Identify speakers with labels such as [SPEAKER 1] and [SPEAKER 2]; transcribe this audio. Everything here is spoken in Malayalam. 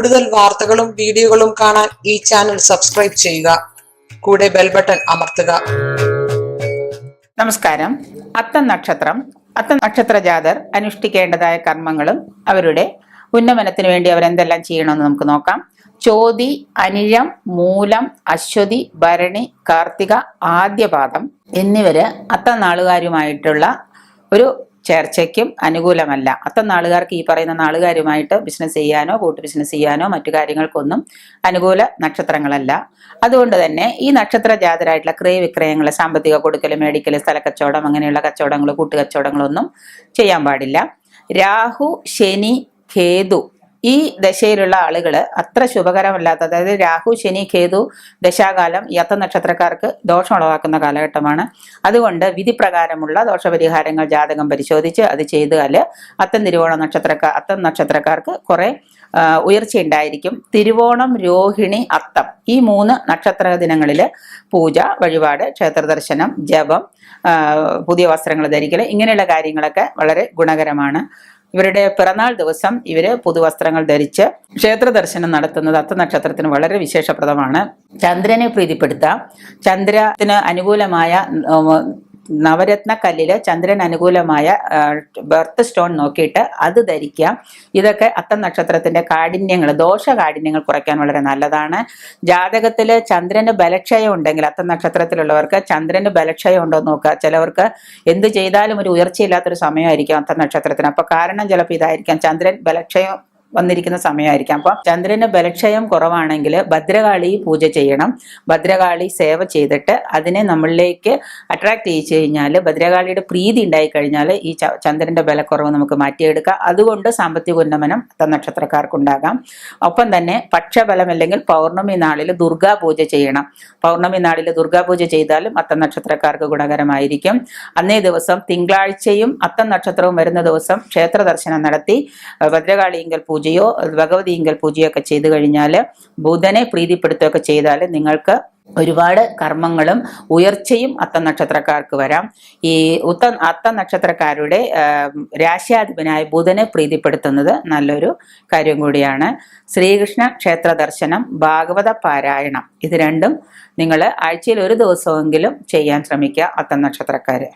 [SPEAKER 1] കൂടുതൽ വാർത്തകളും വീഡിയോകളും കാണാൻ ഈ ചാനൽ സബ്സ്ക്രൈബ് ചെയ്യുക. കൂടെ ബെൽ ബട്ടൺ അമർത്തുക.
[SPEAKER 2] നമസ്കാരം. അത്തം നക്ഷത്ര ജാതർ അനുഷ്ഠിക്കേണ്ടതായ കർമ്മങ്ങളും അവരുടെ ഉന്നമനത്തിന് വേണ്ടി അവരെന്തെല്ലാം ചെയ്യണമെന്ന് നമുക്ക് നോക്കാം. ചോതി, അനിഴം, മൂലം, അശ്വതി, ഭരണി, കാർത്തിക, ആദ്യപാദം എന്നിവര് അത്തം നാളുകാരുമായിട്ടുള്ള ഒരു ചേർച്ചയ്ക്കും അനുകൂലമല്ല. അത്തം നാളുകാർക്ക് ഈ പറയുന്ന നാളുകാരുമായിട്ട് ബിസിനസ് ചെയ്യാനോ കൂട്ടു ബിസിനസ് ചെയ്യാനോ മറ്റു കാര്യങ്ങൾക്കൊന്നും അനുകൂല നക്ഷത്രങ്ങളല്ല. അതുകൊണ്ട് തന്നെ ഈ നക്ഷത്ര ജാതരായിട്ടുള്ള ക്രയവിക്രയങ്ങൾ, സാമ്പത്തിക കൊടുക്കൽ, മേടിക്കൽ, സ്ഥലക്കച്ചവടം, അങ്ങനെയുള്ള കച്ചവടങ്ങൾ, കൂട്ടുകച്ചവടങ്ങളൊന്നും ചെയ്യാൻ പാടില്ല. രാഹു, ശനി, കേതു ഈ ദശയിലുള്ള ആളുകൾ അത്ര ശുഭകരമല്ലാത്ത, അതായത് രാഹു, ശനി, കേതു ദശാകാലം ഈ അത്തം നക്ഷത്രക്കാർക്ക് ദോഷം ഉളവാക്കുന്ന കാലഘട്ടമാണ്. അതുകൊണ്ട് വിധിപ്രകാരമുള്ള ദോഷപരിഹാരങ്ങൾ ജാതകം പരിശോധിച്ച് അത് ചെയ്താൽ അത്തം നക്ഷത്രക്കാർക്ക് കുറെ ഉയർച്ചയുണ്ടായിരിക്കും. തിരുവോണം, രോഹിണി, അത്തം ഈ 3 നക്ഷത്ര ദിനങ്ങളിൽ പൂജ, വഴിപാട്, ക്ഷേത്രദർശനം, ജപം, പുതിയ വസ്ത്രങ്ങൾ ധരിക്കൽ ഇങ്ങനെയുള്ള കാര്യങ്ങളൊക്കെ വളരെ ഗുണകരമാണ്. ഇവരുടെ പിറന്നാൾ ദിവസം ഇവര് പുതുവസ്ത്രങ്ങൾ ധരിച്ച് ക്ഷേത്ര ദർശനം നടത്തുന്നത് അത്തം നക്ഷത്രത്തിന് വളരെ വിശേഷപ്രദമാണ്. ചന്ദ്രനെ പ്രീതിപ്പെടുത്താം. ചന്ദ്രത്തിന് അനുകൂലമായ നവരത്ന കല്ലില് ചന്ദ്രൻ അനുകൂലമായ ബർത്ത് സ്റ്റോൺ നോക്കിയിട്ട് അത് ധരിക്കാം. ഇതൊക്കെ അത്തം നക്ഷത്രത്തിന്റെ കാഠിന്യങ്ങൾ, ദോഷകാഠിന്യങ്ങൾ കുറയ്ക്കാൻ വളരെ നല്ലതാണ്. ജാതകത്തില് ചന്ദ്രന് ബലക്ഷയം ഉണ്ടെങ്കിൽ അത്തം നക്ഷത്രത്തിലുള്ളവർക്ക് ചന്ദ്രന് ബലക്ഷയം ഉണ്ടോ എന്ന് നോക്കുക. ചിലവർക്ക് എന്ത് ചെയ്താലും ഒരു ഉയർച്ചയില്ലാത്തൊരു സമയമായിരിക്കും അത്തം നക്ഷത്രത്തിന്. അപ്പൊ കാരണം ചിലപ്പോൾ ഇതായിരിക്കാം, ചന്ദ്രൻ ബലക്ഷയം വന്നിരിക്കുന്ന സമയമായിരിക്കാം. അപ്പൊ ചന്ദ്രന് ബലക്ഷയം കുറവാണെങ്കിൽ ഭദ്രകാളി പൂജ ചെയ്യണം. ഭദ്രകാളി സേവ ചെയ്തിട്ട് അതിനെ നമ്മളിലേക്ക് അട്രാക്ട് ചെയ്യിച്ചു കഴിഞ്ഞാൽ, ഭദ്രകാളിയുടെ പ്രീതി ഉണ്ടായി കഴിഞ്ഞാൽ ഈ ചന്ദ്രന്റെ ബലക്കുറവ് നമുക്ക് മാറ്റിയെടുക്കാം. അതുകൊണ്ട് സാമ്പത്തിക ഉന്നമനം അത്തം നക്ഷത്രക്കാർക്കുണ്ടാകാം. ഒപ്പം തന്നെ പക്ഷബലം അല്ലെങ്കിൽ പൗർണമി നാളിൽ ദുർഗാ പൂജ ചെയ്യണം. പൗർണമി നാളിൽ ദുർഗാ പൂജ ചെയ്താലും അത്തം നക്ഷത്രക്കാർക്ക് ഗുണകരമായിരിക്കും. അന്നേ ദിവസം തിങ്കളാഴ്ചയും അത്തം നക്ഷത്രവും വരുന്ന ദിവസം ക്ഷേത്ര ദർശനം നടത്തി ഭദ്രകാളിയെങ്കിൽ പൂജയോ ഭഗവതിയെങ്കിൽ പൂജയോ ഒക്കെ ചെയ്തു കഴിഞ്ഞാൽ, ബുധനെ പ്രീതിപ്പെടുത്തുകയൊക്കെ ചെയ്താൽ നിങ്ങൾക്ക് ഒരുപാട് കർമ്മങ്ങളും ഉയർച്ചയും അത്തം നക്ഷത്രക്കാർക്ക് വരാം. ഈ അത്തം നക്ഷത്രക്കാരുടെ രാശ്യാധിപനായ ബുധനെ പ്രീതിപ്പെടുത്തുന്നത് നല്ലൊരു കാര്യം കൂടിയാണ്. ശ്രീകൃഷ്ണ ക്ഷേത്ര ദർശനം, ഭാഗവത പാരായണം ഇത് രണ്ടും നിങ്ങൾ ആഴ്ചയിൽ ഒരു ദിവസമെങ്കിലും ചെയ്യാൻ ശ്രമിക്കുക അത്തം നക്ഷത്രക്കാര്.